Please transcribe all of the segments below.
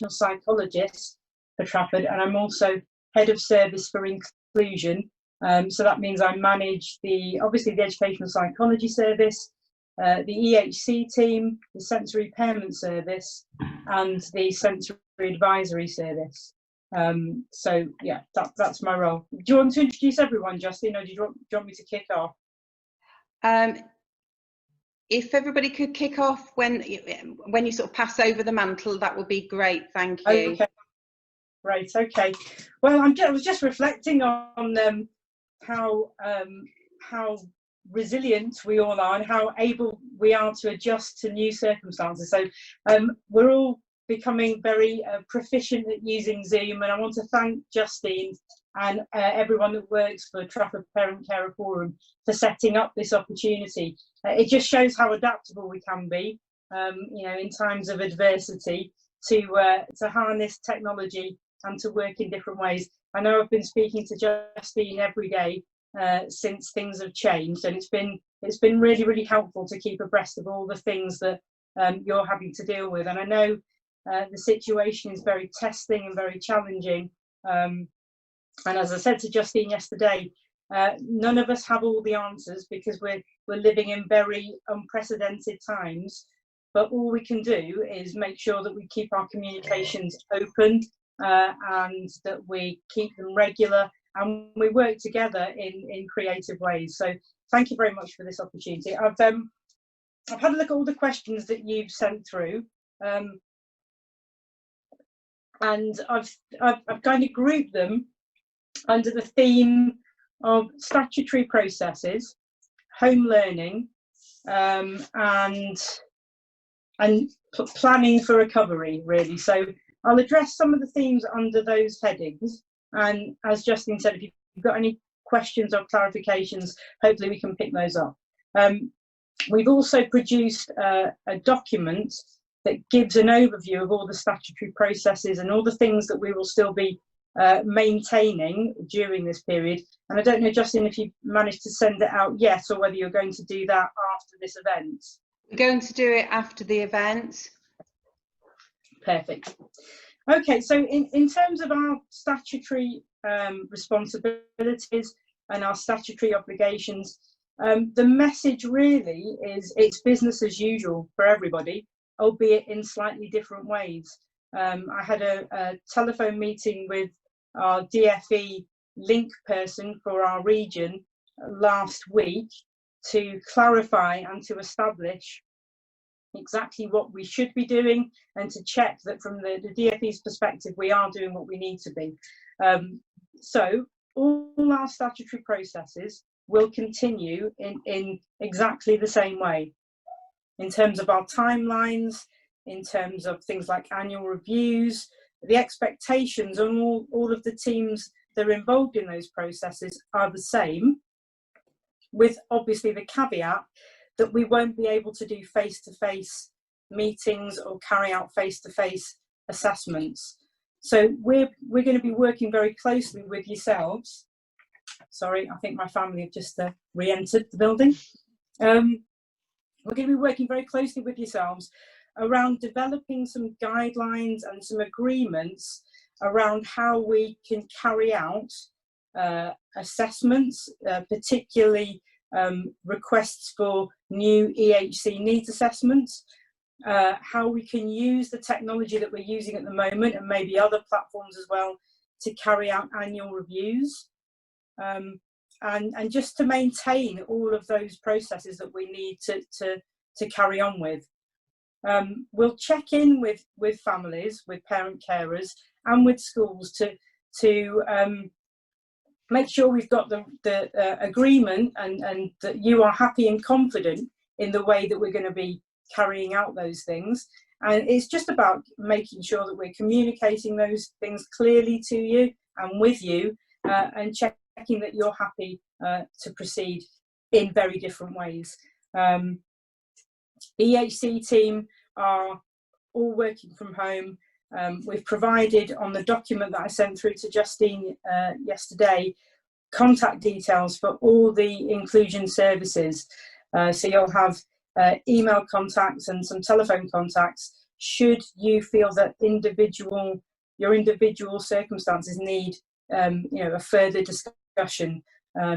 psychologist for Trafford, and I'm also head of service for inclusion. So that means I manage obviously the educational psychology service, the EHC team, the sensory impairment service, and the sensory advisory service. So yeah, that's my role. Do you want to introduce everyone, Justine, or do you want me to kick off? If everybody could kick off when you sort of pass over the mantle, that would be great. Thank you. Okay. Right. Okay. Well, I was just reflecting on how resilient we all are and how able we are to adjust to new circumstances. So we're all becoming very proficient at using Zoom, and I want to thank Justine and everyone that works for Trafford Parent Carer Forum for setting up this opportunity. It just shows how adaptable we can be, in times of adversity, to harness technology and to work in different ways. I know I've been speaking to Justine every day since things have changed, and it's been really, really helpful to keep abreast of all the things that you're having to deal with. And I know the situation is very testing and very challenging. And as I said to Justine yesterday, none of us have all the answers because we're living in very unprecedented times. But all we can do is make sure that we keep our communications open and that we keep them regular, and we work together in creative ways. So thank you very much for this opportunity. I've had a look at all the questions that you've sent through, and I've kind of grouped them under the theme of statutory processes, home learning, and planning for recovery, really. So I'll address some of the themes under those headings, and as Justine said, if you've got any questions or clarifications, hopefully we can pick those up. We've also produced a document that gives an overview of all the statutory processes and all the things that we will still be maintaining during this period. And I don't know, Justine, if you've managed to send it out yet, or whether you're going to do that after this event. We're going to do it after the event. Perfect. Okay, so in terms of our statutory responsibilities and our statutory obligations, the message really is it's business as usual for everybody, albeit in slightly different ways. I had a telephone meeting with our DFE link person for our region last week to clarify and to establish exactly what we should be doing, and to check that from the DFE's perspective we are doing what we need to be. So all our statutory processes will continue in exactly the same way, in terms of our timelines, in terms of things like annual reviews. The expectations on all of the teams that are involved in those processes are the same, with obviously the caveat that we won't be able to do face-to-face meetings or carry out face-to-face assessments. So we're going to be working very closely with yourselves. Sorry, I think my family have just re-entered the building. We're going to be working very closely with yourselves around developing some guidelines and some agreements around how we can carry out assessments, particularly requests for new EHC needs assessments, how we can use the technology that we're using at the moment, and maybe other platforms as well, to carry out annual reviews, and just to maintain all of those processes that we need to carry on with. We'll check in with families, with parent carers, and with schools to make sure we've got the agreement and that you are happy and confident in the way that we're going to be carrying out those things. And it's just about making sure that we're communicating those things clearly to you and with you, and checking that you're happy to proceed in very different ways. EHC team are all working from home. We've provided on the document that I sent through to Justine yesterday contact details for all the inclusion services. So you'll have email contacts and some telephone contacts should you feel that your individual circumstances need a further discussion.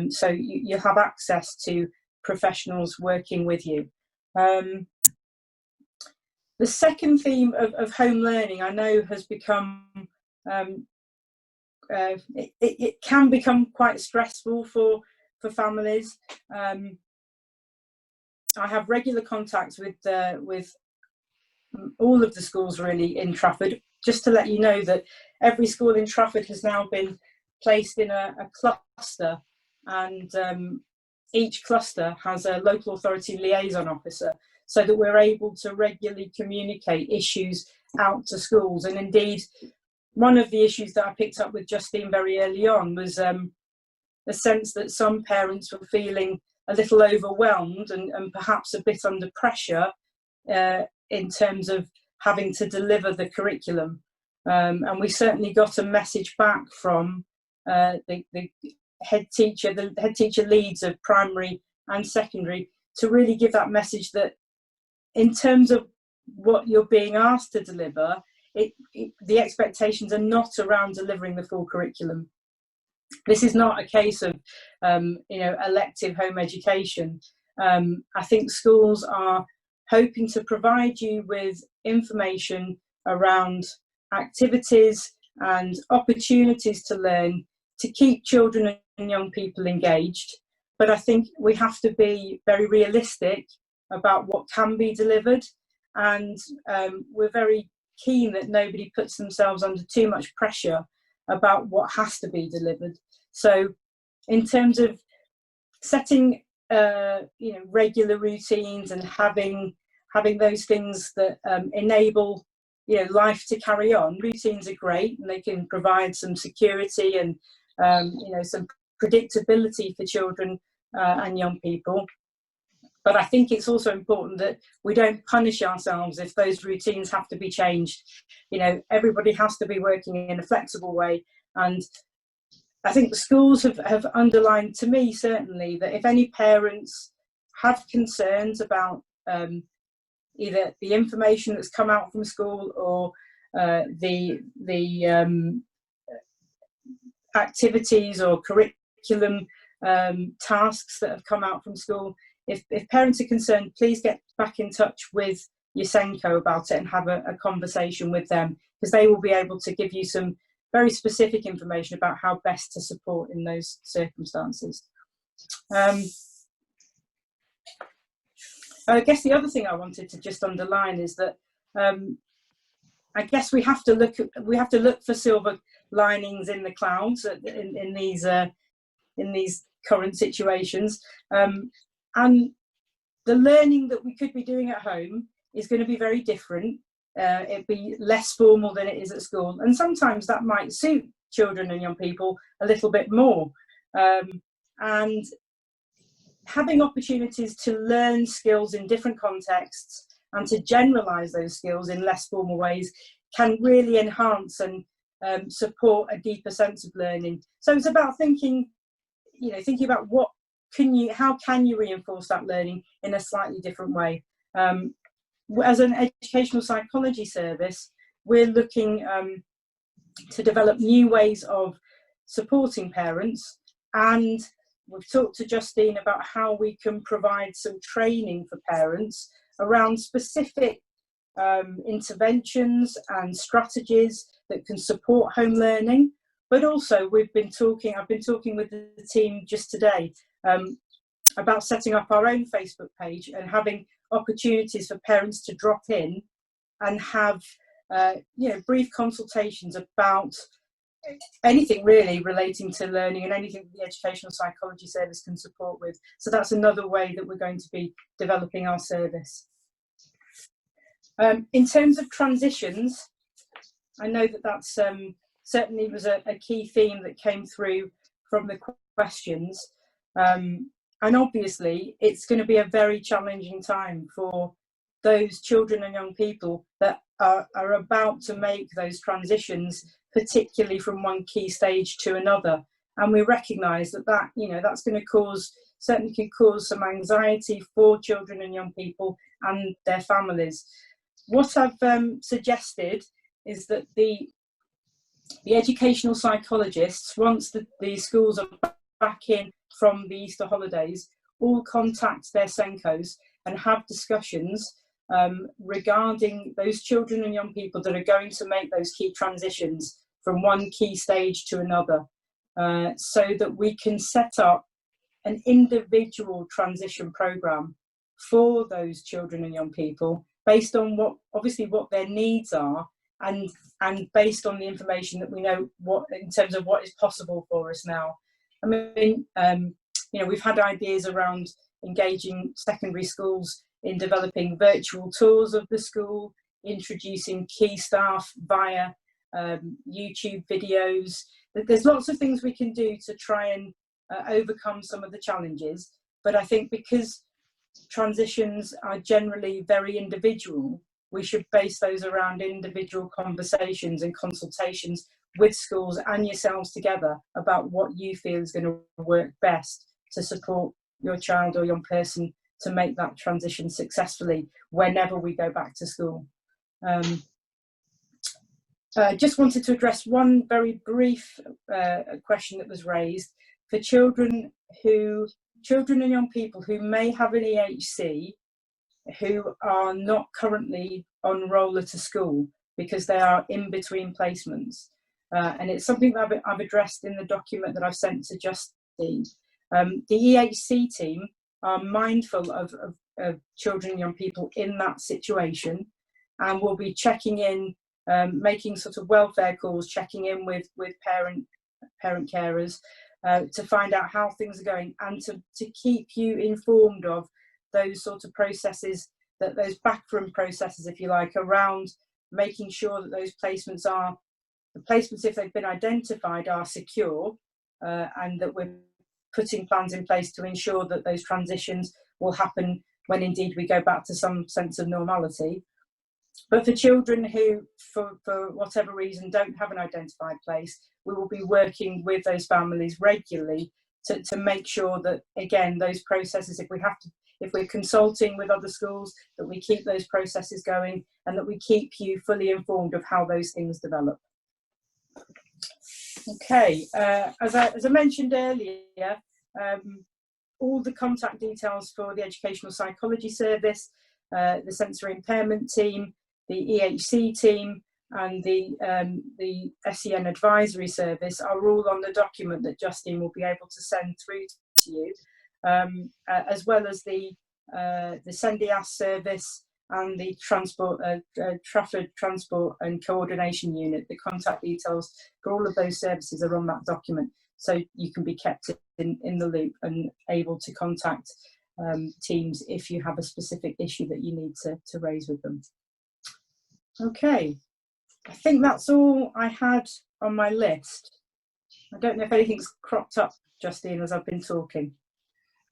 So you have access to professionals working with you. The second theme of home learning, I know, has become it can become quite stressful for families. I have regular contacts with all of the schools really in Trafford. Just to let you know that every school in Trafford has now been placed in a cluster, and each cluster has a local authority liaison officer, so that we're able to regularly communicate issues out to schools. And indeed, one of the issues that I picked up with Justine very early on was the sense that some parents were feeling a little overwhelmed and perhaps a bit under pressure in terms of having to deliver the curriculum. And we certainly got a message back from the head teacher leads of primary and secondary, to really give that message that in terms of what you're being asked to deliver, the expectations are not around delivering the full curriculum. This is not a case of elective home education. I think schools are hoping to provide you with information around activities and opportunities to learn, to keep children and young people engaged. But I think we have to be very realistic about what can be delivered, and we're very keen that nobody puts themselves under too much pressure about what has to be delivered. So in terms of setting regular routines and having those things that enable life to carry on, routines are great, and they can provide some security and some predictability for children and young people. But I think it's also important that we don't punish ourselves if those routines have to be changed. Everybody has to be working in a flexible way. And I think the schools have underlined to me, certainly, that if any parents have concerns about either the information that's come out from school or the activities or curriculum tasks that have come out from school, if parents are concerned, please get back in touch with your SENCO about it and have a conversation with them, because they will be able to give you some very specific information about how best to support in those circumstances. I guess the other thing I wanted to just underline is that I guess we have to look for silver linings in the clouds in these current situations, and the learning that we could be doing at home is going to be very different. It'd be less formal than it is at school, and sometimes that might suit children and young people a little bit more. And having opportunities to learn skills in different contexts and to generalise those skills in less formal ways can really enhance and support a deeper sense of learning. So it's about thinking about how can you reinforce that learning in a slightly different way. As an educational psychology service, we're looking to develop new ways of supporting parents, and we've talked to Justine about how we can provide some training for parents around specific interventions and strategies that can support home learning. But also I've been talking with the team just today about setting up our own Facebook page and having opportunities for parents to drop in and have brief consultations about anything really relating to learning and anything the educational psychology service can support with. So that's another way that we're going to be developing our service. In terms of transitions, I know that's certainly was a key theme that came through from the questions. And obviously, it's going to be a very challenging time for those children and young people that are about to make those transitions, particularly from one key stage to another. And we recognise that's going to certainly could cause some anxiety for children and young people and their families. what I've suggested is that the educational psychologists, once the schools are back in from the Easter holidays, all contact their Senkos and have discussions regarding those children and young people that are going to make those key transitions from one key stage to another, so that we can set up an individual transition program for those children and young people based on what their needs are, and based on the information that we know what in terms of what is possible for us now. I mean, we've had ideas around engaging secondary schools in developing virtual tours of the school, introducing key staff via YouTube videos. There's lots of things we can do to try and overcome some of the challenges. But I think because transitions are generally very individual, we should base those around individual conversations and consultations with schools and yourselves together about what you feel is going to work best to support your child or young person to make that transition successfully whenever we go back to school. Just wanted to address one very brief question that was raised. For children and young people who may have an EHC who are not currently on roller to school because they are in between placements. And it's something that I've addressed in the document that I've sent to Justine. The EHC team are mindful of children and young people in that situation, and will be checking in, making sort of welfare calls, checking in with parent carers to find out how things are going, and to keep you informed of those sort of processes, that those backroom processes, if you like, around making sure that those placements, if they've been identified, are secure, and that we're putting plans in place to ensure that those transitions will happen when indeed we go back to some sense of normality. But for children who, for whatever reason, don't have an identified place, we will be working with those families regularly to make sure that, again, those processes, if we're consulting with other schools, that we keep those processes going, and that we keep you fully informed of how those things develop. Okay, as I mentioned earlier, all the contact details for the Educational Psychology Service, the Sensory Impairment Team, the EHC team, and the SEN Advisory Service are all on the document that Justine will be able to send through to you, as well as the SENDIAS service and the Trafford Transport and Coordination Unit. The contact details for all of those services are on that document, so you can be kept in the loop and able to contact teams if you have a specific issue that you need to raise with them. Okay, I think that's all I had on my list. I don't know if anything's cropped up, Justine, as I've been talking.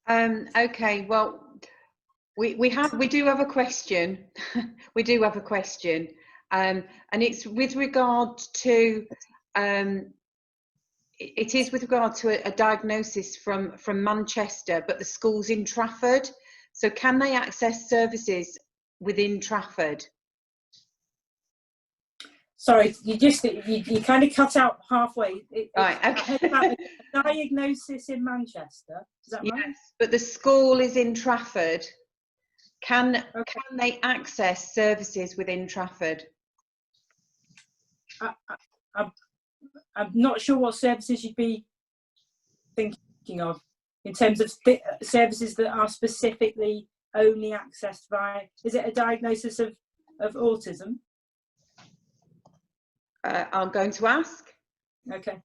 Okay, well, we do have a question. We do have a question, and it's with regard to it is with regard to a diagnosis from Manchester, but the school's in Trafford. So can they access services within Trafford? Sorry, you kind of cut out halfway. Right, okay. I heard about a diagnosis in Manchester. Is that right? Yes, but the school is in Trafford. Can they access services within Trafford? I'm not sure what services you'd be thinking of in terms of services that are specifically only accessed by. Is it a diagnosis of autism? I'm going to ask. Okay.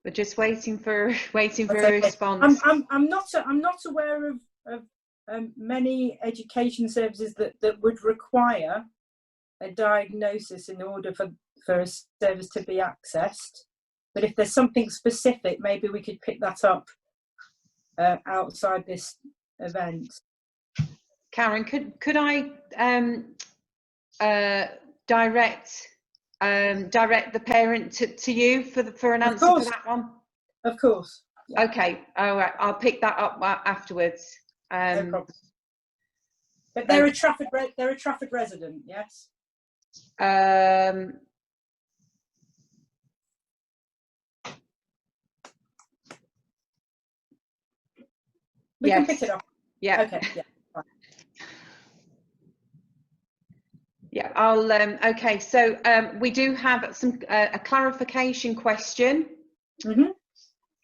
We're just waiting for a Okay. response. I'm not aware of many education services that would require a diagnosis in order for a service to be accessed. But if there's something specific, maybe we could pick that up outside this event. Karen, could I direct the parent to you for an answer for that one? Of course. Yeah. Okay. All right. I'll pick that up afterwards. No problem. But they're a Trafford resident, yes. We can pick it up. Yeah. Okay. Yeah. Fine. Yeah. I'll. Okay. So we do have a clarification question. Mm-hmm.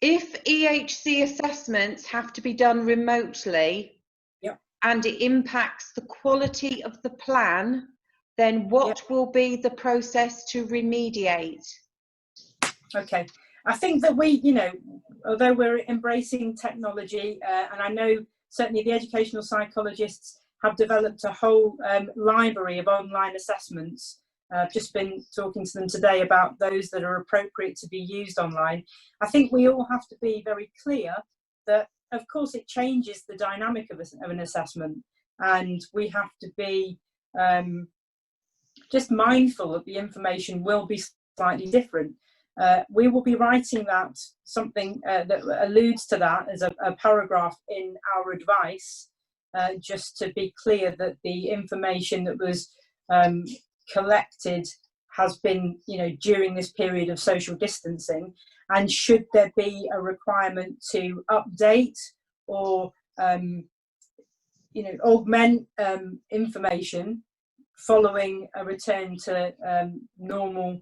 If EHC assessments have to be done remotely, yep, and it impacts the quality of the plan, then what yep, will be the process to remediate? Okay. I think that we, although we're embracing technology, and I know certainly the educational psychologists have developed a whole library of online assessments. I've just been talking to them today about those that are appropriate to be used online. I think we all have to be very clear that, of course, it changes the dynamic of an assessment, and we have to be just mindful that the information will be slightly different. We will be writing something that alludes to that as a paragraph in our advice, just to be clear that the information that was collected has been, during this period of social distancing, and should there be a requirement to update or, augment information following a return to normal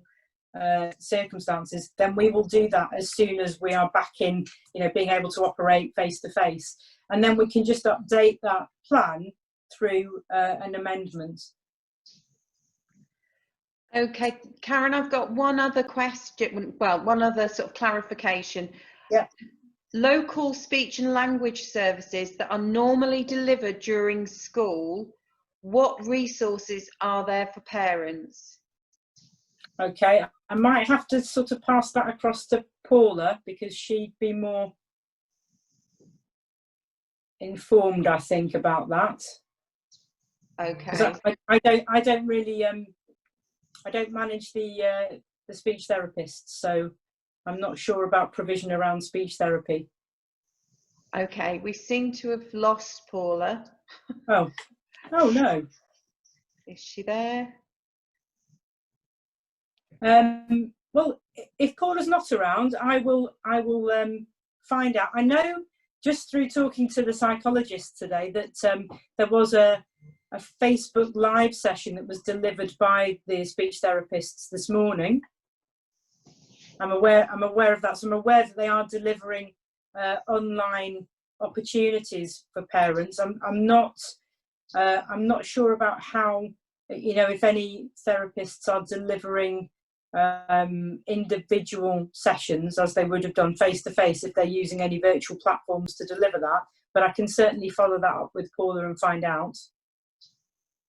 circumstances, then we will do that as soon as we are back in, being able to operate face to face, and then we can just update that plan through an amendment. Okay, Karen, I've got one other question, one other sort of clarification. Yeah. Local speech and language services that are normally delivered during school, what resources are there for parents? Okay, I might have to sort of pass that across to Paula, because she'd be more informed, I think, about that. Okay. I don't really I don't manage the speech therapists, so I'm not sure about provision around speech therapy. Okay, we seem to have lost Paula. Oh no. Is she there? Well, if Paula's not around, I will find out. I know just through talking to the psychologist today that there was a Facebook live session that was delivered by the speech therapists this morning. I'm aware of that. So I'm aware that they are delivering online opportunities for parents. I'm not sure about how, if any therapists are delivering individual sessions as they would have done face to face, if they're using any virtual platforms to deliver that. But I can certainly follow that up with Paula and find out.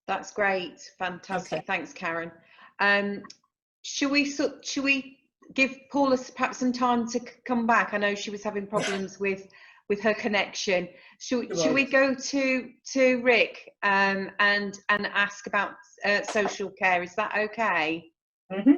That's great, fantastic. Okay. Thanks, Karen. Should we give Paula perhaps some time to come back? I know she was having problems with her connection. Should we go to Rick and ask about social care? Is that okay? Mm-hmm.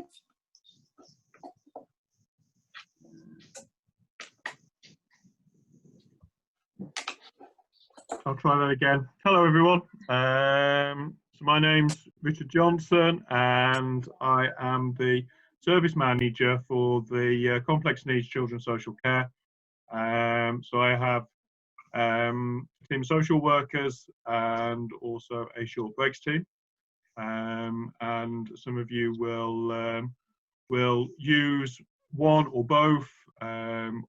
I'll try that again. Hello, everyone. So my name's Richard Johnson, and I am the service manager for the Complex Needs Children Social Care. So I have a team of social workers and also a short breaks team. And some of you will use one or both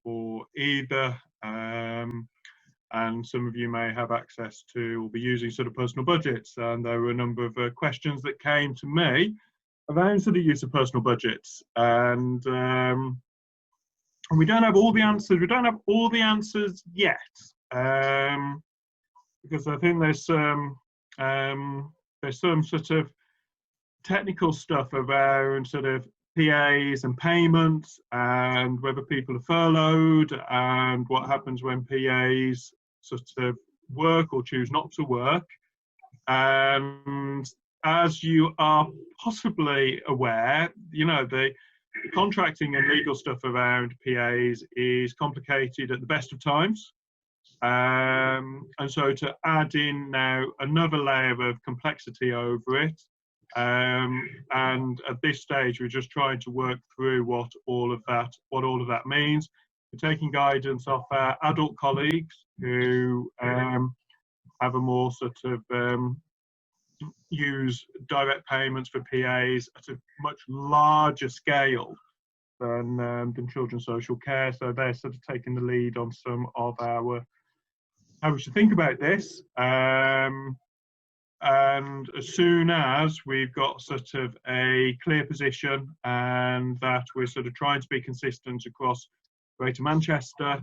or either. And some of you may have access to or be using sort of personal budgets. And there were a number of questions that came to me around sort of use of personal budgets. And And we don't have all the answers. We don't have all the answers yet, because I think there's some sort of technical stuff around sort of PAs and payments, and whether people are furloughed, and what happens when PAs sort of work or choose not to work. And as you are possibly aware, you know, the contracting and legal stuff around PAs is complicated at the best of times. And so to add in now another layer of complexity over it, and at this stage we're just trying to work through what all of that means. We're taking guidance off our adult colleagues who have a more sort of use direct payments for PAs at a much larger scale than children's social care. So they're sort of taking the lead on some of our how we should think about this. And as soon as we've got sort of a clear position, and that we're sort of trying to be consistent across Greater Manchester,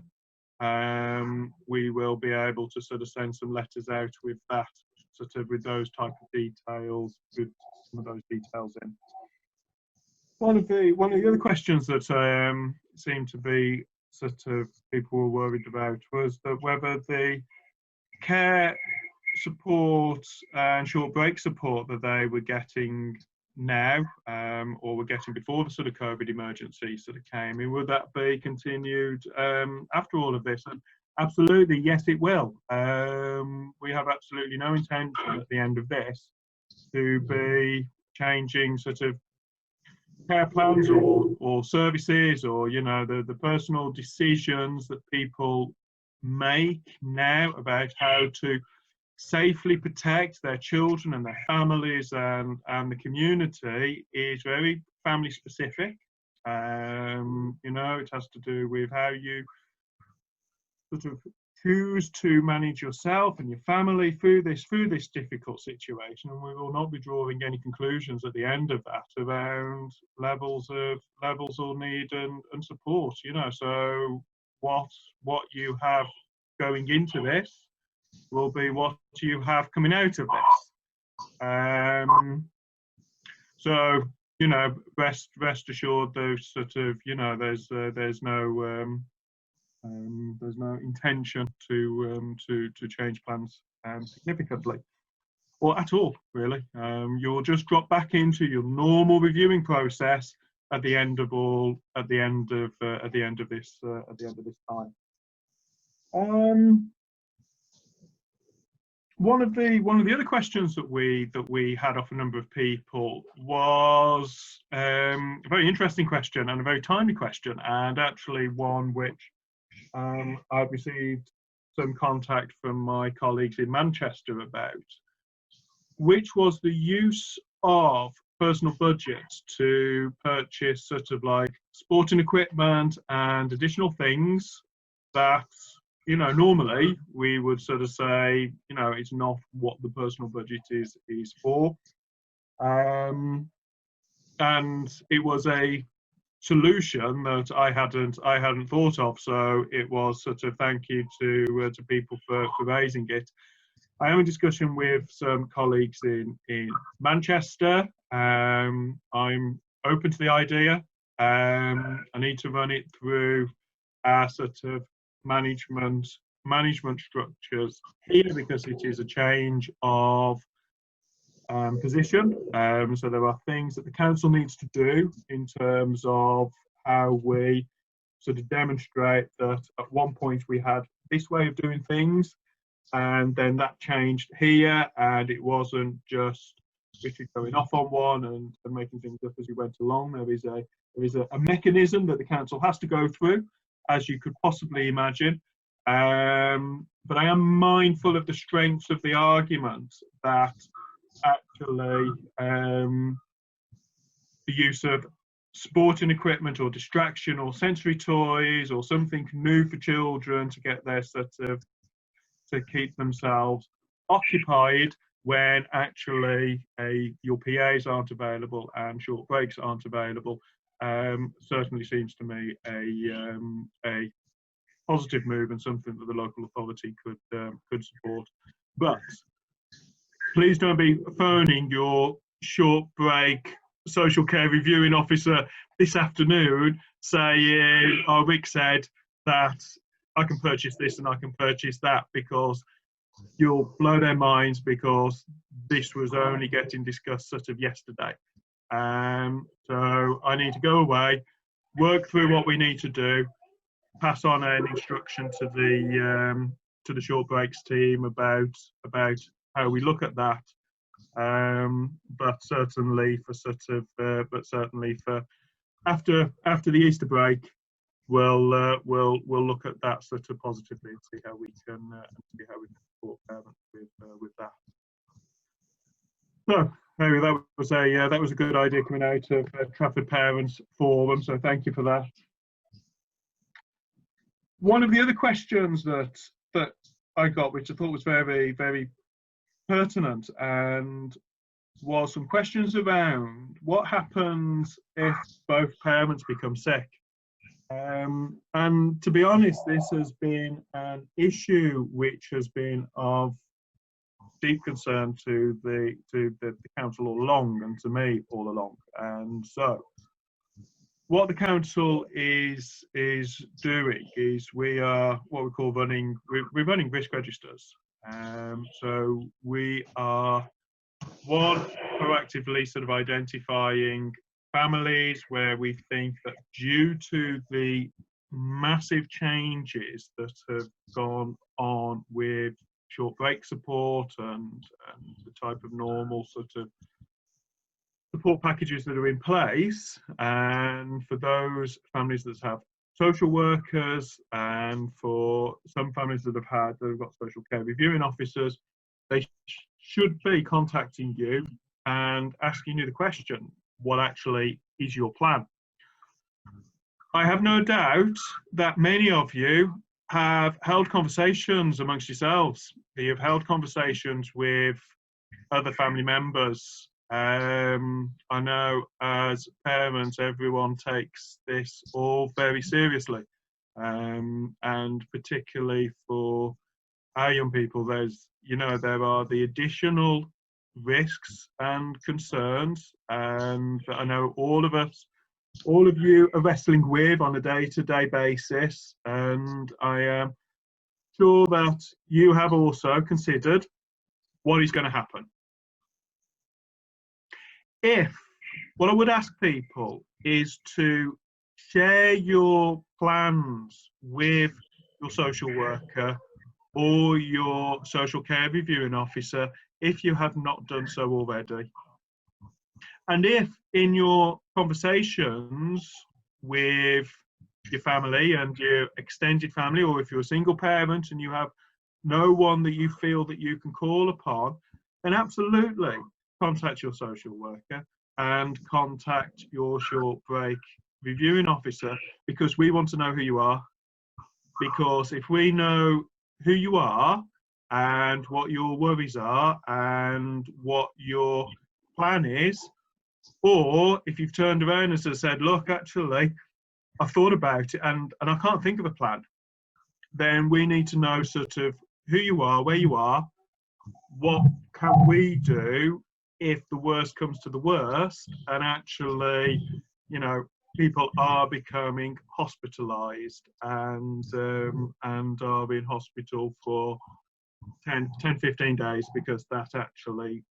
we will be able to sort of send some letters out with that, sort of with those type of details, with some of those details in. One of the other questions that seemed to be sort of people were worried about was that whether the care support and short break support that they were getting now, or were getting before the sort of COVID emergency sort of came in, would that be continued after all of this? And absolutely, yes, it will. We have absolutely no intention at the end of this to be changing sort of care plans or services, or, you know, the personal decisions that people make now about how to safely protect their children and their families and the community is very family specific. You know, it has to do with how you sort of choose to manage yourself and your family through this difficult situation, and we will not be drawing any conclusions at the end of that around levels of need and support. You know, so what you have going into this will be what you have coming out of this. So, you know, rest assured, those sort of, you know, there's no intention to change plans significantly, or at all, really. You'll just drop back into your normal reviewing process at the end of this time. One of the other questions that we had off a number of people was a very interesting question and a very timely question, and actually one which I've received some contact from my colleagues in Manchester about, which was the use of personal budgets to purchase sort of like sporting equipment and additional things that, you know, normally we would sort of say, you know, it's not what the personal budget is for. And it was a solution that I hadn't thought of, so it was sort of thank you to people for raising it. I am in discussion with some colleagues in Manchester. I'm open to the idea. I need to run it through our sort of management structures here, because it is a change of position. So there are things that the council needs to do in terms of how we sort of demonstrate that at one point we had this way of doing things, and then that changed here, and it wasn't just Richard going off on one and making things up as we went along. There is a mechanism that the council has to go through, as you could possibly imagine. But I am mindful of the strengths of the argument that actually the use of sporting equipment or distraction or sensory toys or something new for children to get their sort of, to keep themselves occupied when actually your PAs aren't available and short breaks aren't available, certainly seems to me a positive move and something that the local authority could support. But please don't be phoning your short break social care reviewing officer this afternoon saying, "Oh, Rick said that I can purchase this and I can purchase that," because you'll blow their minds, because this was only getting discussed sort of yesterday. So I need to go away, work through what we need to do, pass on an instruction to the short breaks team about how we look at that. But certainly for after the Easter break, we'll look at that sort of positively and see how we can support parents with that. So anyway, that was a good idea coming out of Trafford Parents Forum. So thank you for that. One of the other questions that I got, which I thought was very, very pertinent, and was some questions around what happens if both parents become sick. And to be honest, this has been an issue which has been of deep concern to the council all along, and to me all along. And so what the council is doing is we are what we call running risk registers. So we are proactively sort of identifying families where we think that, due to the massive changes that have gone on with short break support and the type of normal sort of support packages that are in place, and for those families that have social workers, and for some families that have got social care reviewing officers, they should be contacting you and asking you the question, what actually is your plan? I have no doubt that many of you have held conversations amongst yourselves. You've held conversations with other family members. I know as parents, everyone takes this all very seriously, and particularly for our young people, there are the additional risks and concerns, and I know all of you are wrestling with on a day-to-day basis, and I am sure that you have also considered what is going to happen. What I would ask people is to share your plans with your social worker or your social care reviewing officer if you have not done so already. And if in your conversations with your family and your extended family, or if you're a single parent and you have no one that you feel that you can call upon, then absolutely contact your social worker and contact your short break reviewing officer, because we want to know who you are. Because if we know who you are and what your worries are and what your plan is, or if you've turned around and said, look, actually, I've thought about it and I can't think of a plan, then we need to know sort of who you are, where you are, what can we do if the worst comes to the worst, and actually, people are becoming hospitalised and are in hospital for 10, 15 days, because that actually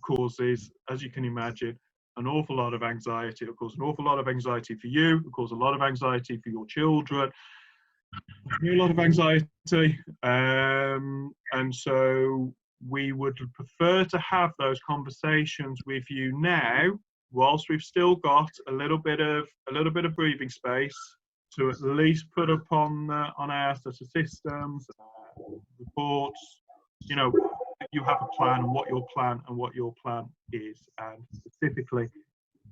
causes, as you can imagine, an awful lot of anxiety. It causes an awful lot of anxiety for you. It causes a lot of anxiety for your children. A lot of anxiety. And so we would prefer to have those conversations with you now, whilst we've still got a little bit of breathing space to at least put up on our sort of systems, reports, you have a plan and what your plan is. And specifically,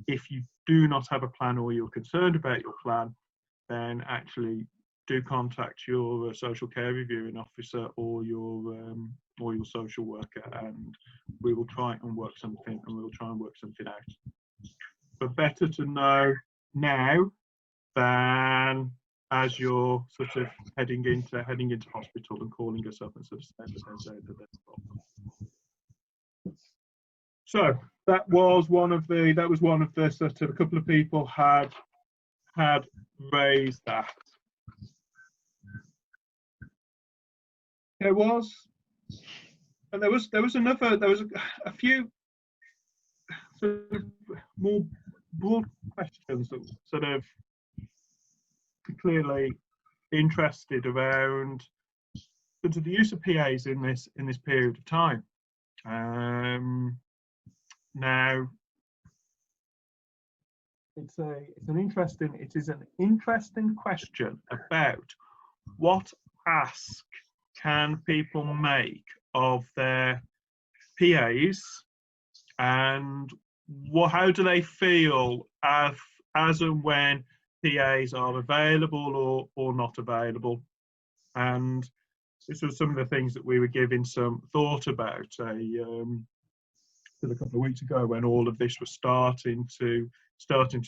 if you do not have a plan or you're concerned about your plan, then actually do contact your social care reviewing officer or your social worker, and we will try and work something out. But better to know now than as you're sort of heading into hospital and calling us up and sort of saying that there's a problem. So that was one of the sort of, a couple of people had raised that. There was a few sort of more broad questions that sort of clearly interested around sort of the use of PAs in this period of time. Now, it is an interesting question about what ask can people make of their PAs, and how do they feel as and when PAs are available or not available. And this was some of the things that we were giving some thought about a couple of weeks ago, when all of this was starting to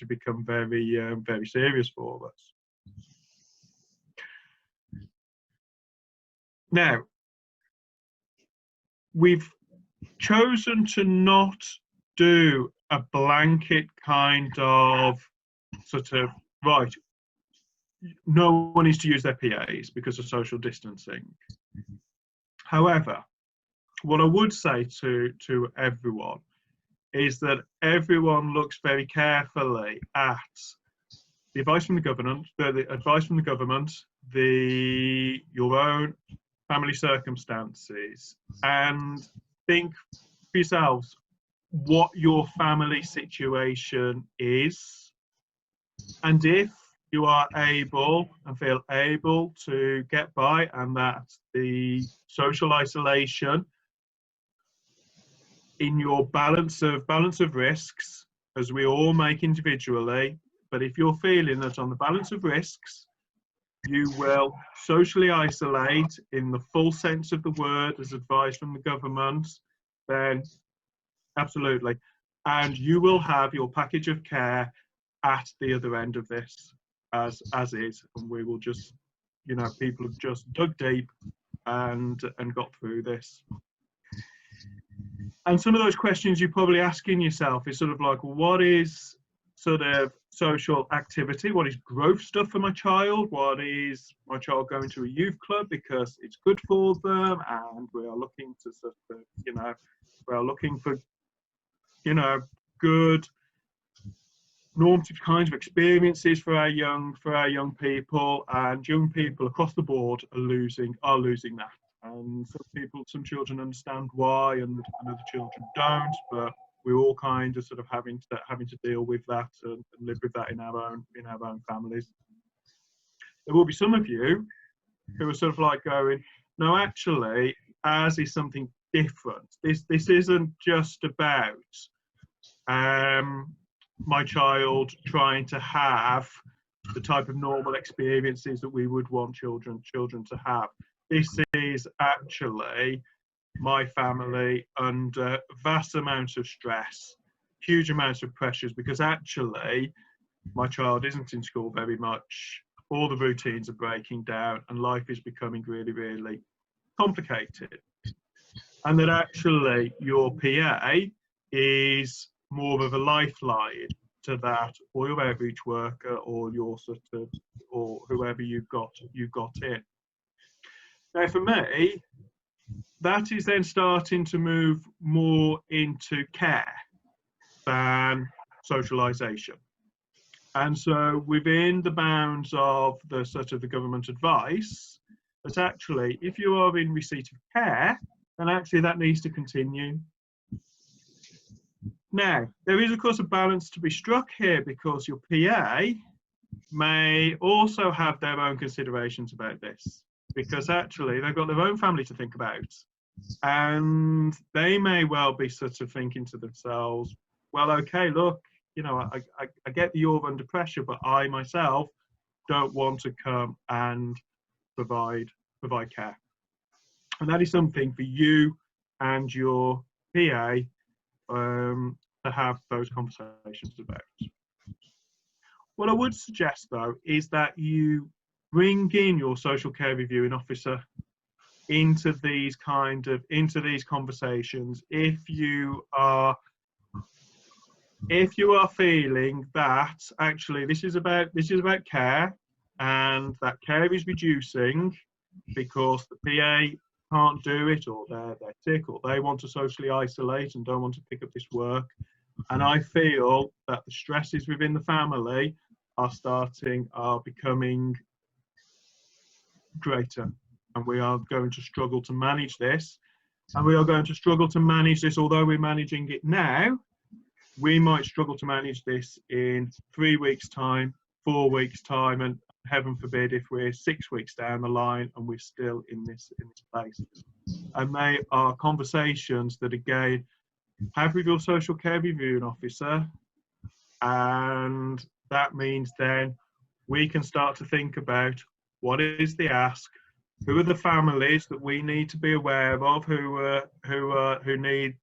become very serious for us. Now, we've chosen to not do a blanket kind of sort of, right, no one is to use their PAs because of social distancing. However, what I would say to everyone is that everyone looks very carefully at the advice from the government, your own family circumstances, and think for yourselves what your family situation is, and if you are able and feel able to get by, and that the social isolation in your balance of risks, as we all make individually, but if you're feeling that on the balance of risks you will socially isolate in the full sense of the word as advised from the government, then absolutely, and you will have your package of care at the other end of this as is, and we will just, people have just dug deep and got through this. And some of those questions you're probably asking yourself is sort of like, what is sort of social activity? What is growth stuff for my child? What is my child going to a youth club because it's good for them? And we are looking to sort of, we are looking for, good normative kinds of experiences for our young people, and young people across the board are losing that. And some children understand why, and other children don't. But we're all kind of sort of having to deal with that and live with that in our own families. There will be some of you who are sort of like going, no, actually, ours is something different. This isn't just about my child trying to have the type of normal experiences that we would want children to have. This is actually my family under vast amounts of stress, huge amounts of pressures, because actually my child isn't in school very much. All the routines are breaking down and life is becoming really, really complicated. And that actually your PA is more of a lifeline to that, or your outreach worker, or your sort of, or whoever you've got in. Now, for me, that is then starting to move more into care than socialisation. And so within the bounds of the sort of the government advice, that actually, if you are in receipt of care, then actually that needs to continue. Now, there is of course a balance to be struck here, because your PA may also have their own considerations about this, because actually they've got their own family to think about, and they may well be sort of thinking to themselves, well, okay, look, I get that you're under pressure, but I myself don't want to come and provide care. And that is something for you and your PA to have those conversations about. What I would suggest, though, is that you bring in your social care reviewing officer into these conversations if you are feeling that actually this is about care, and that care is reducing because the PA can't do it, or they're sick, or they want to socially isolate and don't want to pick up this work. And I feel that the stresses within the family are becoming greater, and we are going to struggle to manage this. And we are going to struggle to manage this, although we're managing it now, we might struggle to manage this in 3 weeks' time, 4 weeks' time, and heaven forbid if we're 6 weeks down the line and we're still in this place. And they are conversations that, again, have with your social care reviewing officer, and that means then we can start to think about what is the ask, who are the families that we need to be aware of, who need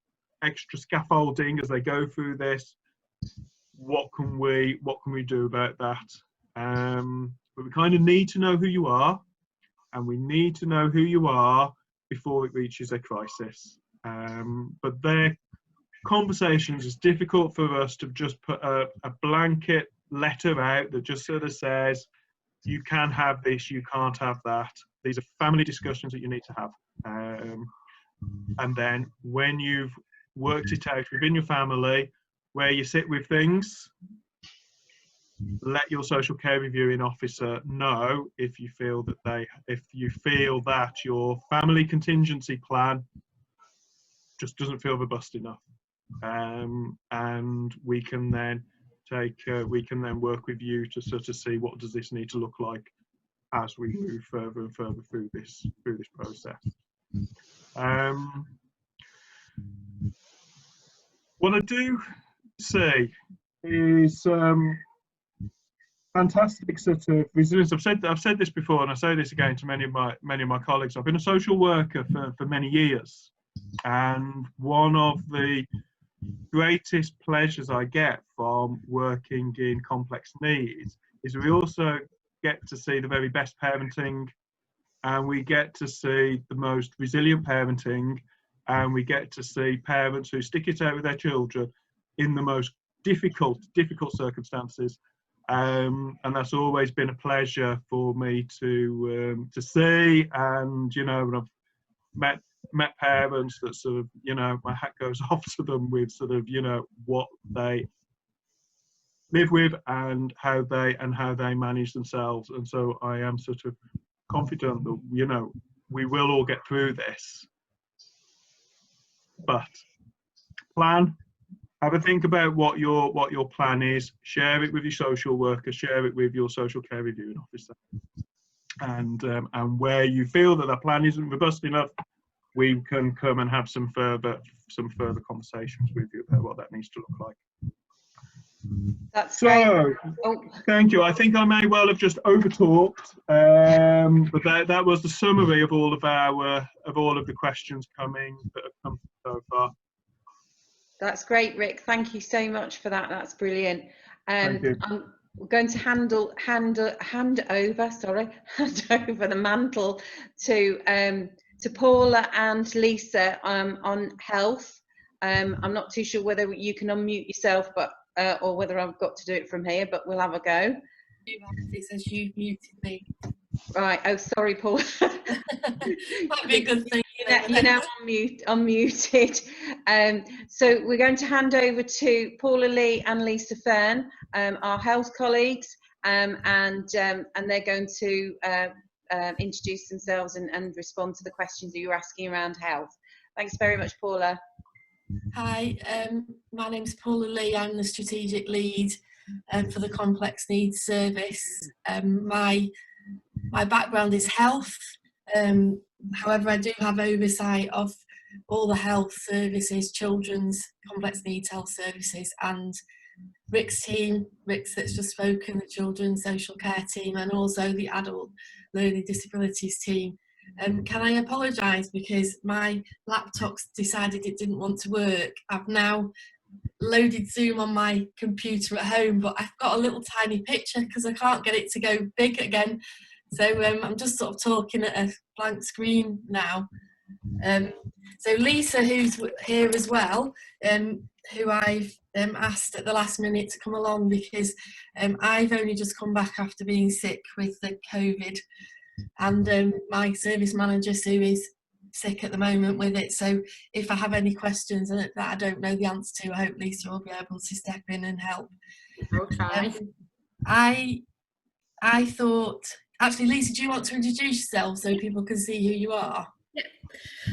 extra scaffolding as they go through this. What can we do about that? But we kind of need to know who you are, and we need to know who you are before it reaches a crisis. But their conversations, is difficult for us to just put a blanket letter out that just sort of says, you can have this, you can't have that. These are family discussions that you need to have. And then when you've worked it out within your family where you sit with things, let your social care reviewing officer know if you feel that your family contingency plan just doesn't feel robust enough. And we can then work with you to sort of see what does this need to look like as we move further and further through this process. What I do see is fantastic sort of resilience. I've said this before, and I say this again to many of my colleagues. I've been a social worker for many years, and one of the greatest pleasures I get from working in complex needs is we also get to see the very best parenting, and we get to see the most resilient parenting, and we get to see parents who stick it out with their children in the most difficult circumstances. And that's always been a pleasure for me to see. And when I've met parents that sort of, my hat goes off to them with sort of, what they live with and how they manage themselves. And so I am sort of confident that, we will all get through this. But have a think about what your plan is, share it with your social worker, share it with your social care reviewing officer. And where you feel that plan isn't robust enough, we can come and have some further conversations with you about what that needs to look like. That's great. Thank you. I think I may well have just over-talked, but that was the summary of all of the questions that have come so far. That's great, Rick. Thank you so much for that. That's brilliant. Thank you. I'm going to hand over the mantle to Paula and Lisa on health. I'm not too sure whether you can unmute yourself, but or whether I've got to do it from here, but we'll have a go. It says you've muted me. Right. Oh, sorry, Paul. Might be a good thing. You're now unmuted. So we're going to hand over to Paula Lee and Lisa Fern, our health colleagues, and they're going to introduce themselves and respond to the questions that you're asking around health. Thanks very much, Paula. Hi, my name's Paula Lee. I'm the strategic lead for the Complex Needs Service. My background is health. However, I do have oversight of all the health services, children's complex needs health services, and Rick's that's just spoken, the children's social care team, and also the adult learning disabilities team. Can I apologise because my laptop decided it didn't want to work. I've now loaded Zoom on my computer at home, but I've got a little tiny picture because I can't get it to go big again. So I'm just sort of talking at a blank screen now. So Lisa, who's here as well, who I've asked at the last minute to come along because I've only just come back after being sick with the COVID, and my service manager, Sue, is sick at the moment with it. So if I have any questions that I don't know the answer to, I hope Lisa will be able to step in and help. I'll try. I thought, actually, Lisa, do you want to introduce yourself so people can see who you are? Yeah.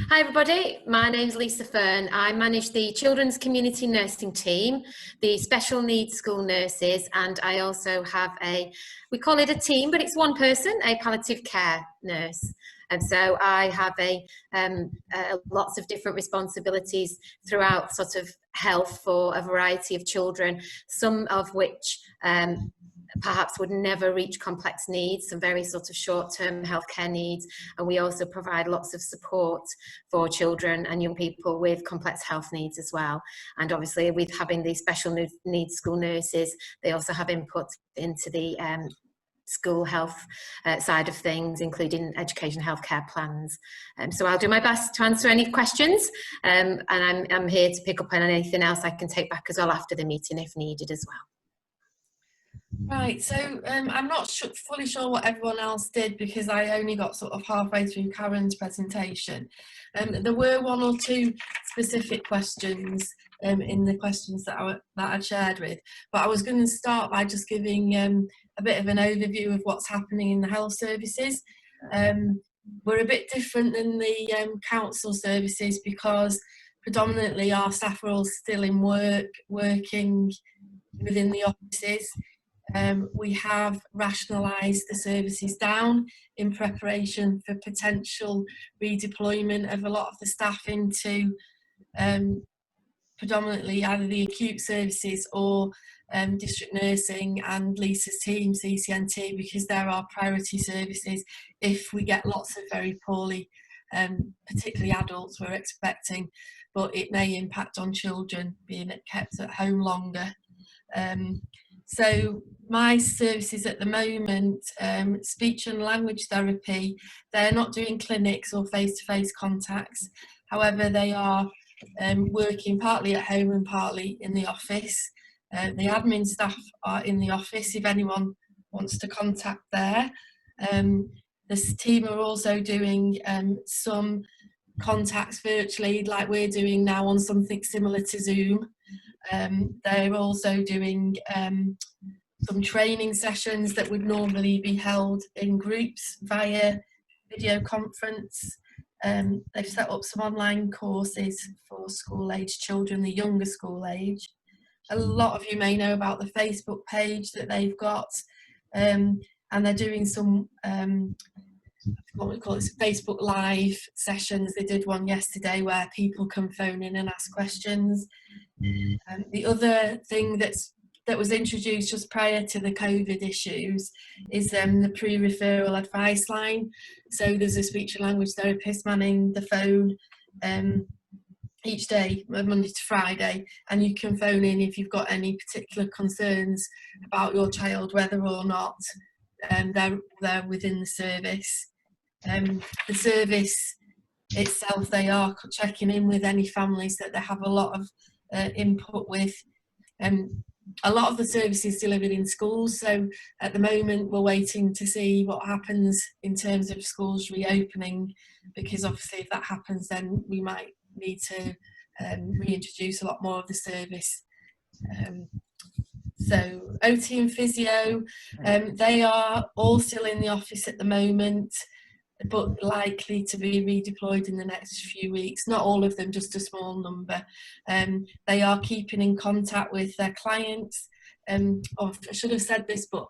Hi everybody, my name's Lisa Fern. I manage the Children's Community Nursing team, the special needs school nurses, and I also have we call it a team, but it's one person, a palliative care nurse. And so I have lots of different responsibilities throughout sort of health for a variety of children, some of which perhaps would never reach complex needs, some very sort of short-term healthcare needs, and we also provide lots of support for children and young people with complex health needs as well. And obviously with having the special needs school nurses, they also have input into the school health side of things, including education healthcare plans. So I'll do my best to answer any questions, and I'm here to pick up on anything else I can take back as well after the meeting if needed as well. Right, so I'm not fully sure what everyone else did because I only got sort of halfway through Karen's presentation. There were one or two specific questions in the questions that I shared with, but I was going to start by just giving a bit of an overview of what's happening in the health services. We're a bit different than the council services because predominantly our staff are all still in working within the offices. We have rationalised the services down in preparation for potential redeployment of a lot of the staff into predominantly either the acute services or district nursing and Lisa's team, CCNT, because there are priority services if we get lots of very poorly, particularly adults we're expecting, but it may impact on children being kept at home longer. So my services at the moment, speech and language therapy, they're not doing clinics or face-to-face contacts. However, they are working partly at home and partly in the office. The admin staff are in the office if anyone wants to contact there. This team are also doing some contacts virtually like we're doing now on something similar to Zoom. They're also doing some training sessions that would normally be held in groups via video conference. They've set up some online courses for school age children, the younger school age. A lot of you may know about the Facebook page that they've got, and they're doing some what we call it, Facebook Live sessions. They did one yesterday where people can phone in and ask questions. The other thing that was introduced just prior to the COVID issues is the pre-referral advice line. So there's a speech and language therapist manning the phone each day, Monday to Friday, and you can phone in if you've got any particular concerns about your child, whether or not they're within the service. The service itself, they are checking in with any families that they have a lot of input with. A lot of the services delivered in schools, so at the moment we're waiting to see what happens in terms of schools reopening, because obviously if that happens then we might need to reintroduce a lot more of the service. So OT and physio, they are all still in the office at the moment, but likely to be redeployed in the next few weeks. Not all of them, just a small number. They are keeping in contact with their clients. I should have said this, but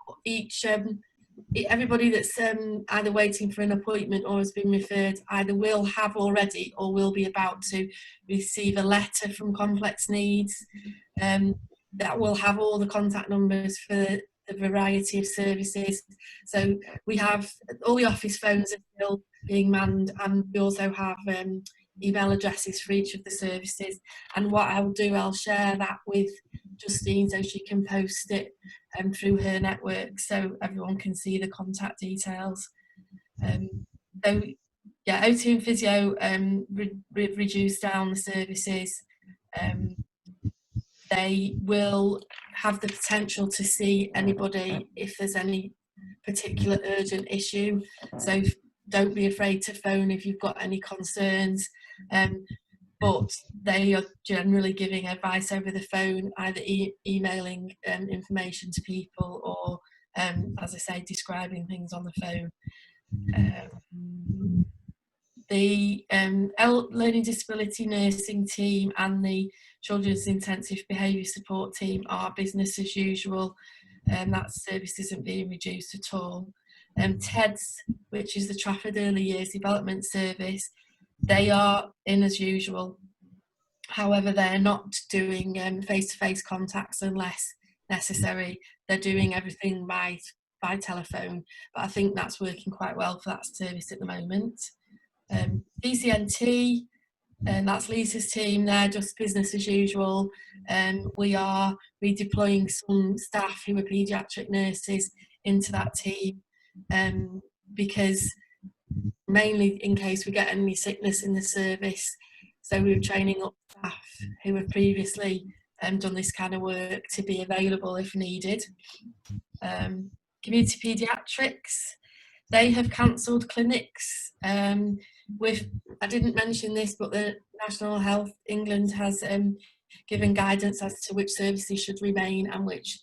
everybody that's either waiting for an appointment or has been referred either will have already or will be about to receive a letter from Complex Needs that will have all the contact numbers for the variety of services. So we have all the office phones are still being manned, and we also have email addresses for each of the services. And what I'll do, I'll share that with Justine so she can post it through her network so everyone can see the contact details. So yeah, O2 and Physio reduce down the services. They will have the potential to see anybody if there's any particular urgent issue. So don't be afraid to phone if you've got any concerns. But they are generally giving advice over the phone, either emailing information to people or, as I say, describing things on the phone. The learning disability nursing team and the children's intensive behaviour support team are business as usual, and that service isn't being reduced at all. TEDS, which is the Trafford Early Years Development Service, they are in as usual. However, they're not doing face-to-face contacts unless necessary. They're doing everything by telephone, but I think that's working quite well for that service at the moment. DCNT, and that's Lisa's team, they're just business as usual. We are redeploying some staff who are paediatric nurses into that team because mainly in case we get any sickness in the service. So we're training up staff who have previously done this kind of work to be available if needed. Community paediatrics, they have cancelled clinics. I didn't mention this, but the National Health England has given guidance as to which services should remain and which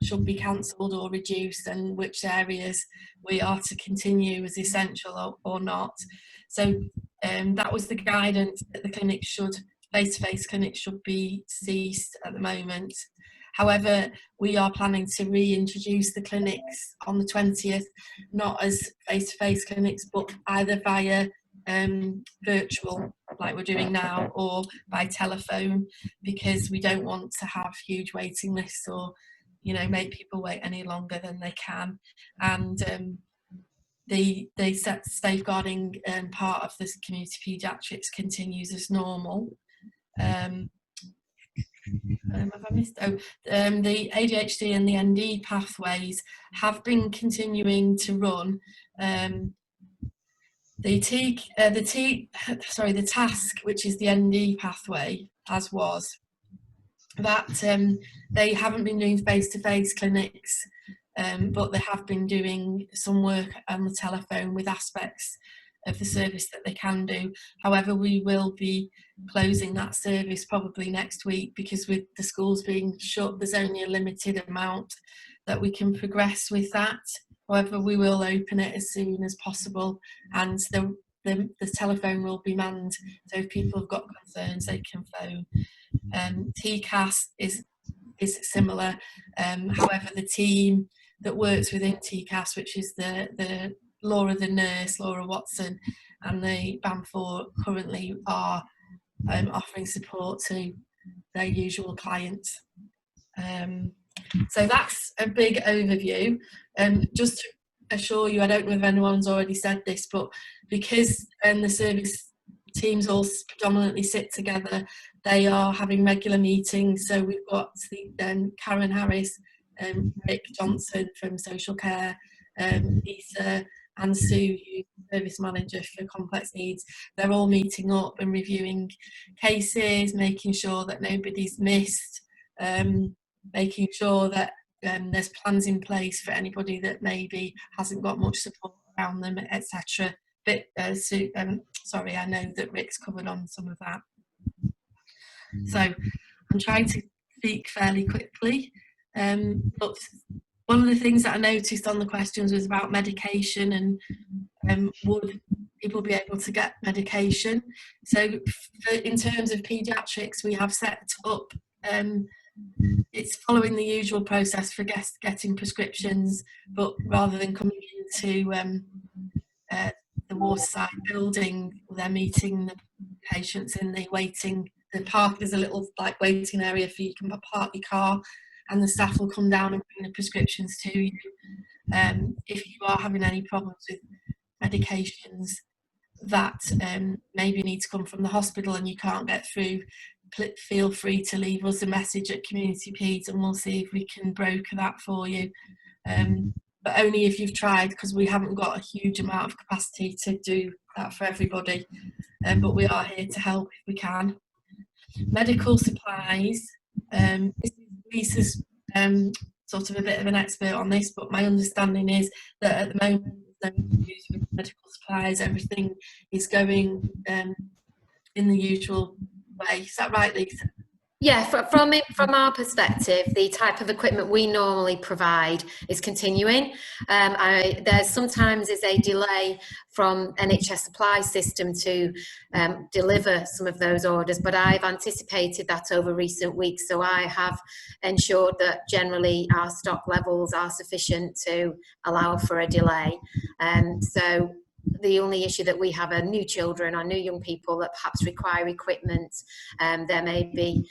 should be cancelled or reduced, and which areas we are to continue as essential or not. So that was the guidance that the clinics should, face-to-face clinics should be ceased at the moment. However, we are planning to reintroduce the clinics on the 20th, not as face-to-face clinics, but either via virtual, like we're doing now, or by telephone, because we don't want to have huge waiting lists or, you know, make people wait any longer than they can. And the safeguarding part of this community paediatrics continues as normal. Have I missed? The ADHD and the ND pathways have been continuing to run. The task, which is the ND pathway, as was, that they haven't been doing face-to-face clinics, but they have been doing some work on the telephone with aspects of the service that they can do. However, we will be closing that service probably next week, because with the schools being shut, there's only a limited amount that we can progress with that. However, we will open it as soon as possible, and the telephone will be manned, so if people have got concerns they can phone. TCAS is similar, however the team that works within TCAS, which is the Laura the nurse, Laura Watson, and the BAM4 currently are offering support to their usual clients. So that's a big overview. Just to assure you, I don't know if anyone's already said this, but because the service teams all predominantly sit together, they are having regular meetings. So we've got Karen Harris, Rick Johnson from social care, Lisa and Sue, who's service manager for complex needs. They're all meeting up and reviewing cases, making sure that nobody's missed, making sure that there's plans in place for anybody that maybe hasn't got much support around them, etc. But sorry, I know that Rick's covered on some of that. So I'm trying to speak fairly quickly. But one of the things that I noticed on the questions was about medication and would people be able to get medication. So in terms of paediatrics, we have set up, it's following the usual process for getting prescriptions, but rather than coming into the Waterside building, they're meeting the patients in the park. There's a little like waiting area for you can park your car, and the staff will come down and bring the prescriptions to you. If you are having any problems with medications, that maybe need to come from the hospital and you can't get through, feel free to leave us a message at Community Peds and we'll see if we can broker that for you. But only if you've tried, because we haven't got a huge amount of capacity to do that for everybody. But we are here to help if we can. Medical supplies. Lisa's sort of a bit of an expert on this, but my understanding is that at the moment there's no issues with medical supplies. Everything is going in the usual way. Is that right, Lisa? Yeah, from our perspective, the type of equipment we normally provide is continuing. There sometimes is a delay from NHS supply system to deliver some of those orders, but I've anticipated that over recent weeks, so I have ensured that generally our stock levels are sufficient to allow for a delay. So the only issue that we have are new children or new young people that perhaps require equipment. There may be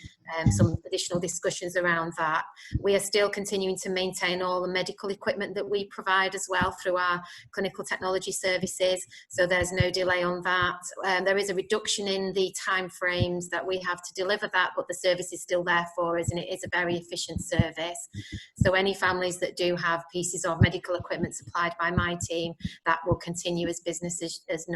some additional discussions around that. We are still continuing to maintain all the medical equipment that we provide as well through our clinical technology services, so there's no delay on that. There is a reduction in the time frames that we have to deliver that, but the service is still there for us and it is a very efficient service. So any families that do have pieces of medical equipment supplied by my team, that will continue as business as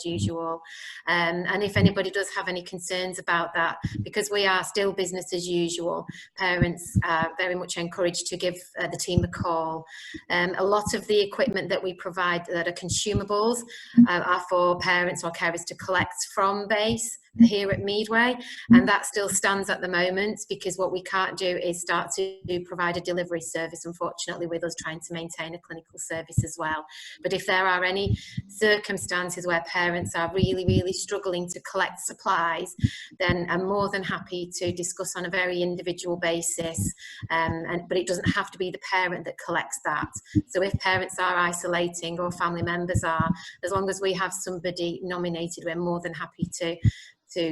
usual. And if anybody does have any concerns about that, because we are still business as usual, parents are very much encouraged to give the team a call. A lot of the equipment that we provide that are consumables are for parents or carers to collect from base here at Meadway, and that still stands at the moment, because what we can't do is start to provide a delivery service, unfortunately, with us trying to maintain a clinical service as well. But if there are any circumstances where parents are really struggling to collect supplies, then I'm more than happy to discuss on a very individual basis, but it doesn't have to be the parent that collects that. So if parents are isolating or family members are, as long as we have somebody nominated, we're more than happy to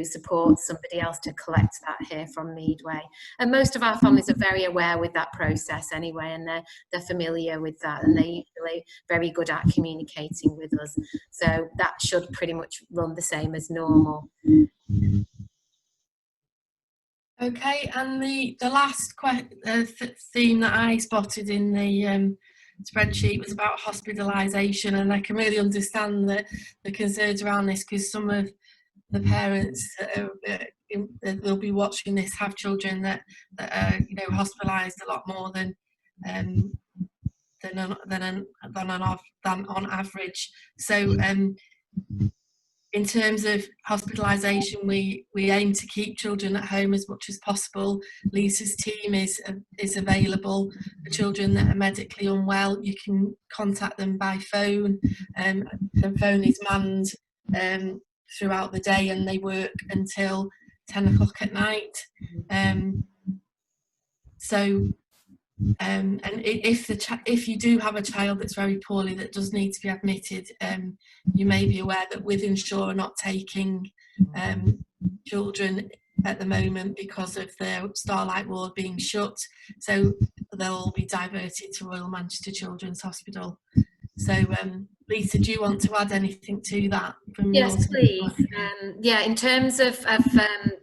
support somebody else to collect that here from Meadway. And most of our families are very aware with that process anyway, and they're familiar with that, and they're usually very good at communicating with us. So that should pretty much run the same as normal. Okay, and the last theme that I spotted in the spreadsheet was about hospitalisation, and I can really understand the concerns around this, because some of the parents that will be watching this have children that are hospitalised a lot more than on average. So in terms of hospitalisation, we aim to keep children at home as much as possible. Lisa's team is available for children that are medically unwell. You can contact them by phone. The phone is manned throughout the day, and they work until 10 o'clock at night. And if you do have a child that's very poorly that does need to be admitted, you may be aware that with Insure not taking children at the moment because of the Starlight ward being shut, so they'll all be diverted to Royal Manchester Children's Hospital. So Lisa, do you want to add anything to that? Yes, please. Yeah, in terms of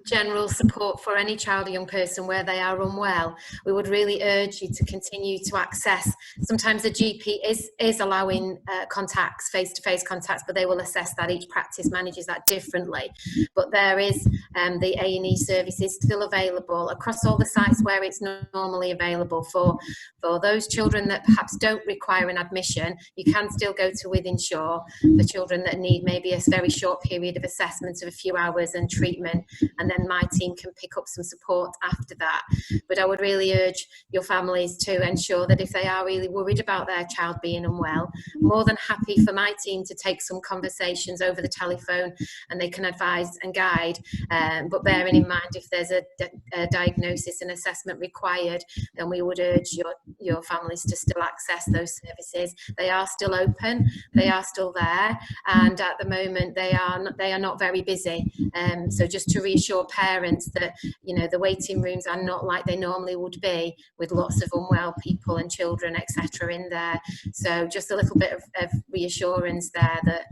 general support for any child or young person where they are unwell, we would really urge you to continue to access. Sometimes the GP is allowing contacts, face-to-face contacts, but they will assess that. Each practice manages that differently. But there is the A&E services still available across all the sites where it's normally available for those children that perhaps don't require an admission. You can still go to with Insure for children that need maybe a very short period of assessment of a few hours and treatment, and then my team can pick up some support after that. But I would really urge your families to ensure that if they are really worried about their child being unwell, more than happy for my team to take some conversations over the telephone, and they can advise and guide, but bearing in mind if there's a diagnosis and assessment required, then we would urge your families to still access those services. They are still open, they are still there, and at the moment they are not very busy. So just to reassure parents that, you know, the waiting rooms are not like they normally would be, with lots of unwell people and children, etc. in there. So just a little bit of reassurance there that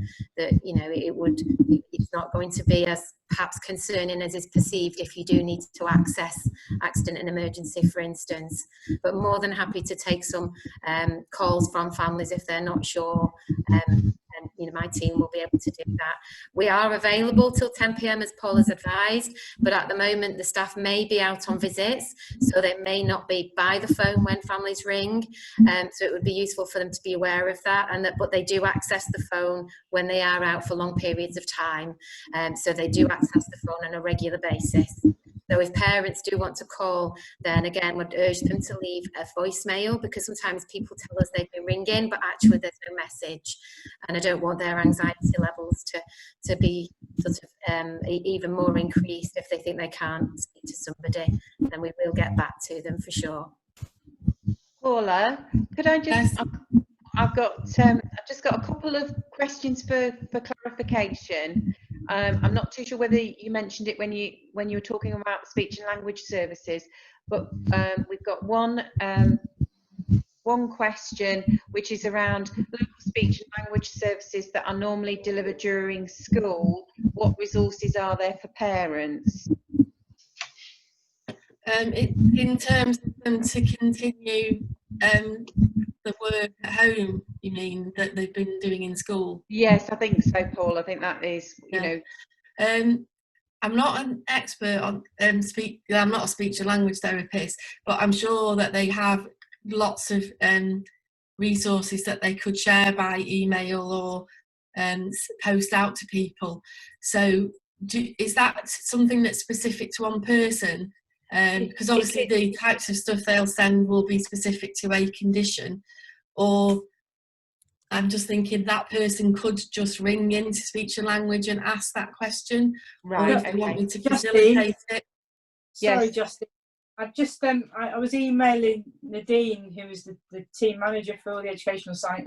you know, it's not going to be as perhaps concerning as is perceived if you do need to access accident and emergency, for instance. But more than happy to take some calls from families if they're not sure. And you know, my team will be able to do that. We are available till 10 p.m. as Paul has advised, but at the moment the staff may be out on visits, so they may not be by the phone when families ring. So it would be useful for them to be aware of that, but they do access the phone when they are out for long periods of time. So they do access the phone on a regular basis. So if parents do want to call, then again, would urge them to leave a voicemail, because sometimes people tell us they've been ringing, but actually there's no message. And I don't want their anxiety levels to be sort of even more increased if they think they can't speak to somebody. Then we will get back to them for sure. Paula, could I just, I've just got a couple of questions for clarification. I'm not too sure whether you mentioned it when you were talking about speech and language services, but we've got one question which is around local speech and language services that are normally delivered during school. What resources are there for parents? In terms of them to continue the work at home, you mean, that they've been doing in school? Yes, I think so, Paul. I think that is, you know. I'm not an expert on speech. I'm not a speech and language therapist, but I'm sure that they have lots of resources that they could share by email or post out to people. So is that something that's specific to one person? Because obviously the types of stuff they'll send will be specific to a condition, or I'm just thinking that person could just ring into speech and language and ask that question. Right. Or if they want me to facilitate it. Sorry, Yes. Justin. I've just I was emailing Nadine, who is the team manager for the educational side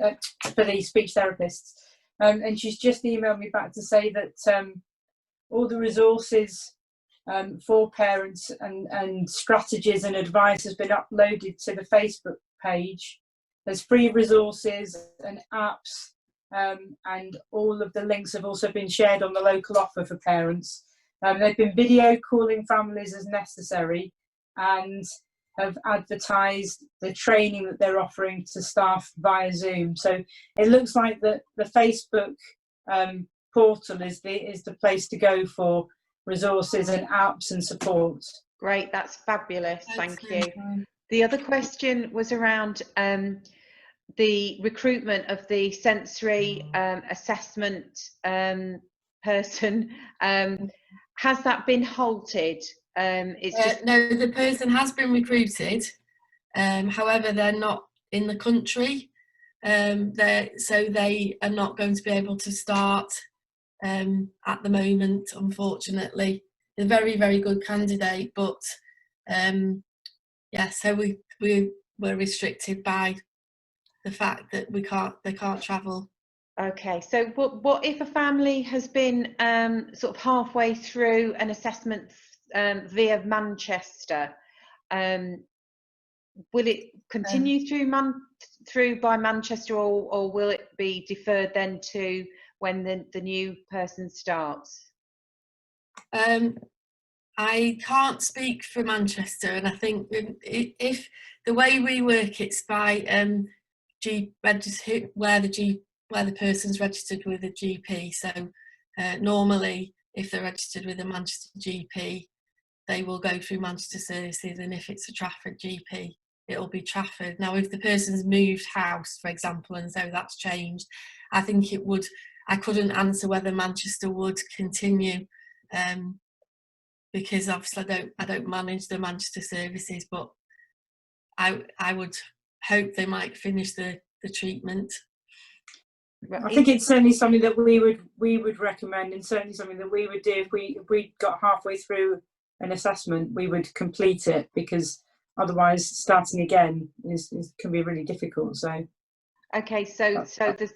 for the speech therapists, and she's just emailed me back to say that all the resources for parents and strategies and advice has been uploaded to the Facebook page. There's free resources and apps, and all of the links have also been shared on the local offer for parents. They've been video calling families as necessary, and have advertised the training that they're offering to staff via Zoom. So it looks like the Facebook portal is the place to go for resources and apps and support. Great, that's fabulous. Thank you. The other question was around the recruitment of the sensory assessment person. Has that been halted? No, the person has been recruited. However, they're not in the country, so they are not going to be able to start at the moment, unfortunately. They're a very, very good candidate, but yeah, so we were restricted by the fact that they can't travel. Okay, so what if a family has been sort of halfway through an assessment via Manchester? Will it continue through by Manchester, or will it be deferred then to when the new person starts? I can't speak for Manchester, and I think if the way we work, it's by where the person's registered with a GP. So normally, if they're registered with a Manchester GP, they will go through Manchester services, and if it's a Trafford GP, it'll be Trafford. Now, if the person's moved house, for example, and so that's changed, I think it would. I couldn't answer whether Manchester would continue, because obviously I don't manage the Manchester services, but I would hope they might finish the treatment. I think it's certainly something that we would recommend, and certainly something that we would do if we got halfway through an assessment. We would complete it, because otherwise starting again can be really difficult. So okay, so there's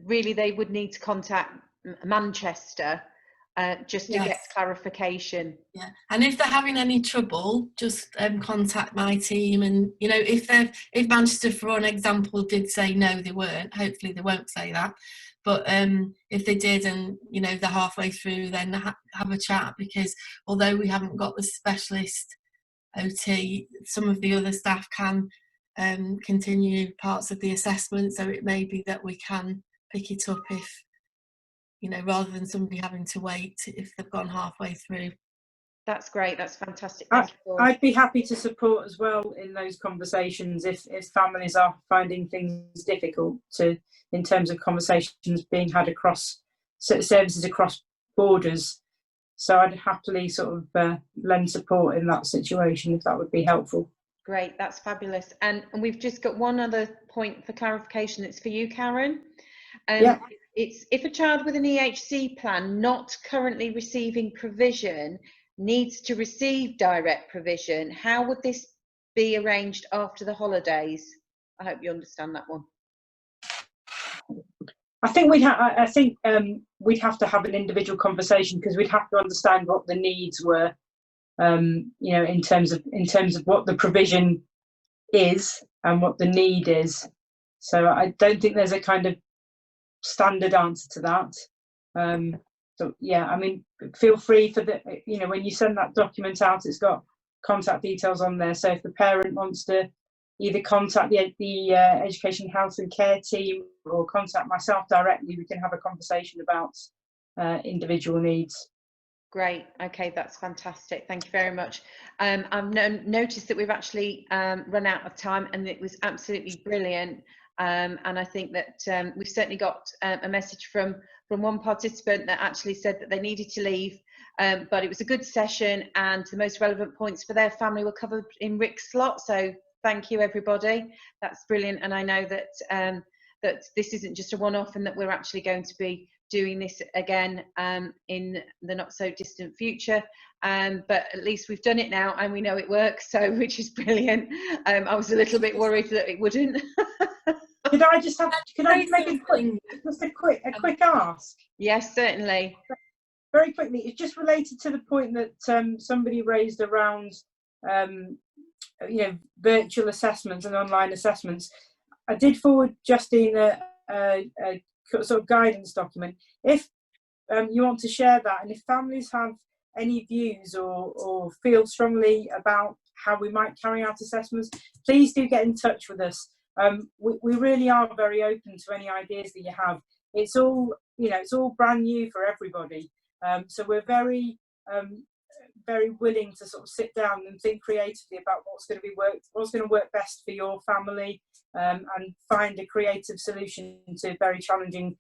really they would need to contact Manchester just to get clarification. Yeah, and if they're having any trouble, just contact my team. And you know, if Manchester, for an example, did say no, they weren't. Hopefully, they won't say that. But if they did, and you know they're halfway through, then have a chat, because although we haven't got the specialist OT, some of the other staff can continue parts of the assessment. So it may be that we can pick it up if, you know, rather than somebody having to wait if they've gone halfway through. That's great. That's fantastic. Thank you. I'd be happy to support as well in those conversations if families are finding things difficult in terms of conversations being had across services across borders. So I'd happily sort of lend support in that situation if that would be helpful. Great, that's fabulous. And we've just got one other point for clarification. It's for you, Karen. It's if a child with an EHC plan not currently receiving provision needs to receive direct provision, how would this be arranged after the holidays? I hope you understand that one. I think we'd have to have an individual conversation, because we'd have to understand what the needs were, you know, in terms of what the provision is and what the need is. So I don't think there's a kind of standard answer to that. So yeah, I mean, feel free for you know, when you send that document out, it's got contact details on there. So if the parent wants to either contact the education, health and care team or contact myself directly, we can have a conversation about individual needs. Great. Okay, that's fantastic. Thank you very much. I've noticed that we've actually run out of time, and it was absolutely brilliant. And I think that we've certainly got a message from one participant that actually said that they needed to leave, but it was a good session and the most relevant points for their family were covered in Rick's slot. So thank you, everybody. That's brilliant. And I know that that this isn't just a one-off, and that we're actually going to be doing this again in the not so distant future, but at least we've done it now and we know it works, so which is brilliant. I was a little bit worried that it wouldn't. Could I make a quick ask? Yes, certainly. Very quickly, it's just related to the point that somebody raised around you know, virtual assessments and online assessments. I did forward Justine a sort of guidance document. If you want to share that, and if families have any views or feel strongly about how we might carry out assessments, please do get in touch with us. We really are very open to any ideas that you have. It's all, you know, it's all brand new for everybody, so we're very willing to sort of sit down and think creatively about what's going to work best for your family, and find a creative solution to a very challenging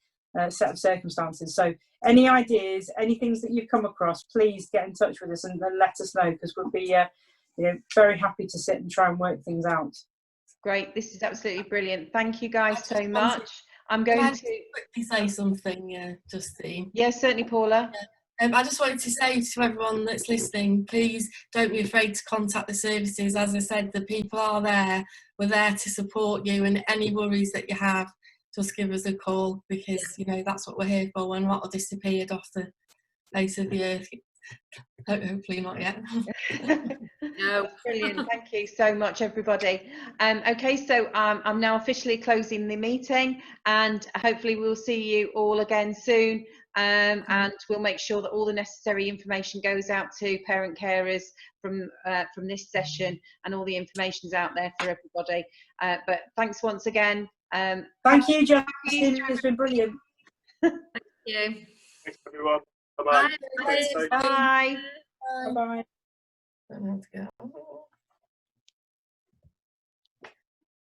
set of circumstances. So any ideas, any things that you've come across, please get in touch with us and let us know, because we'll be you know, very happy to sit and try and work things out. Great, this is absolutely brilliant. Thank you guys so much. I'm going to quickly say something, Justine. Yes, certainly, Paula. I just wanted to say to everyone that's listening, please don't be afraid to contact the services. As I said, the people are there. We're there to support you, and any worries that you have, just give us a call, because you know that's what we're here for. When what disappeared off the face of the earth, hopefully not yet. No, brilliant. Thank you so much, everybody. Okay, so I'm now officially closing the meeting, and hopefully we'll see you all again soon. And we'll make sure that all the necessary information goes out to parent carers from this session, and all the information's out there for everybody. But thanks once again. Thank you, Justine. It's been brilliant. Thank you. Thanks, everyone. Bye-bye. Bye. Bye. Bye-bye. Don't want to go.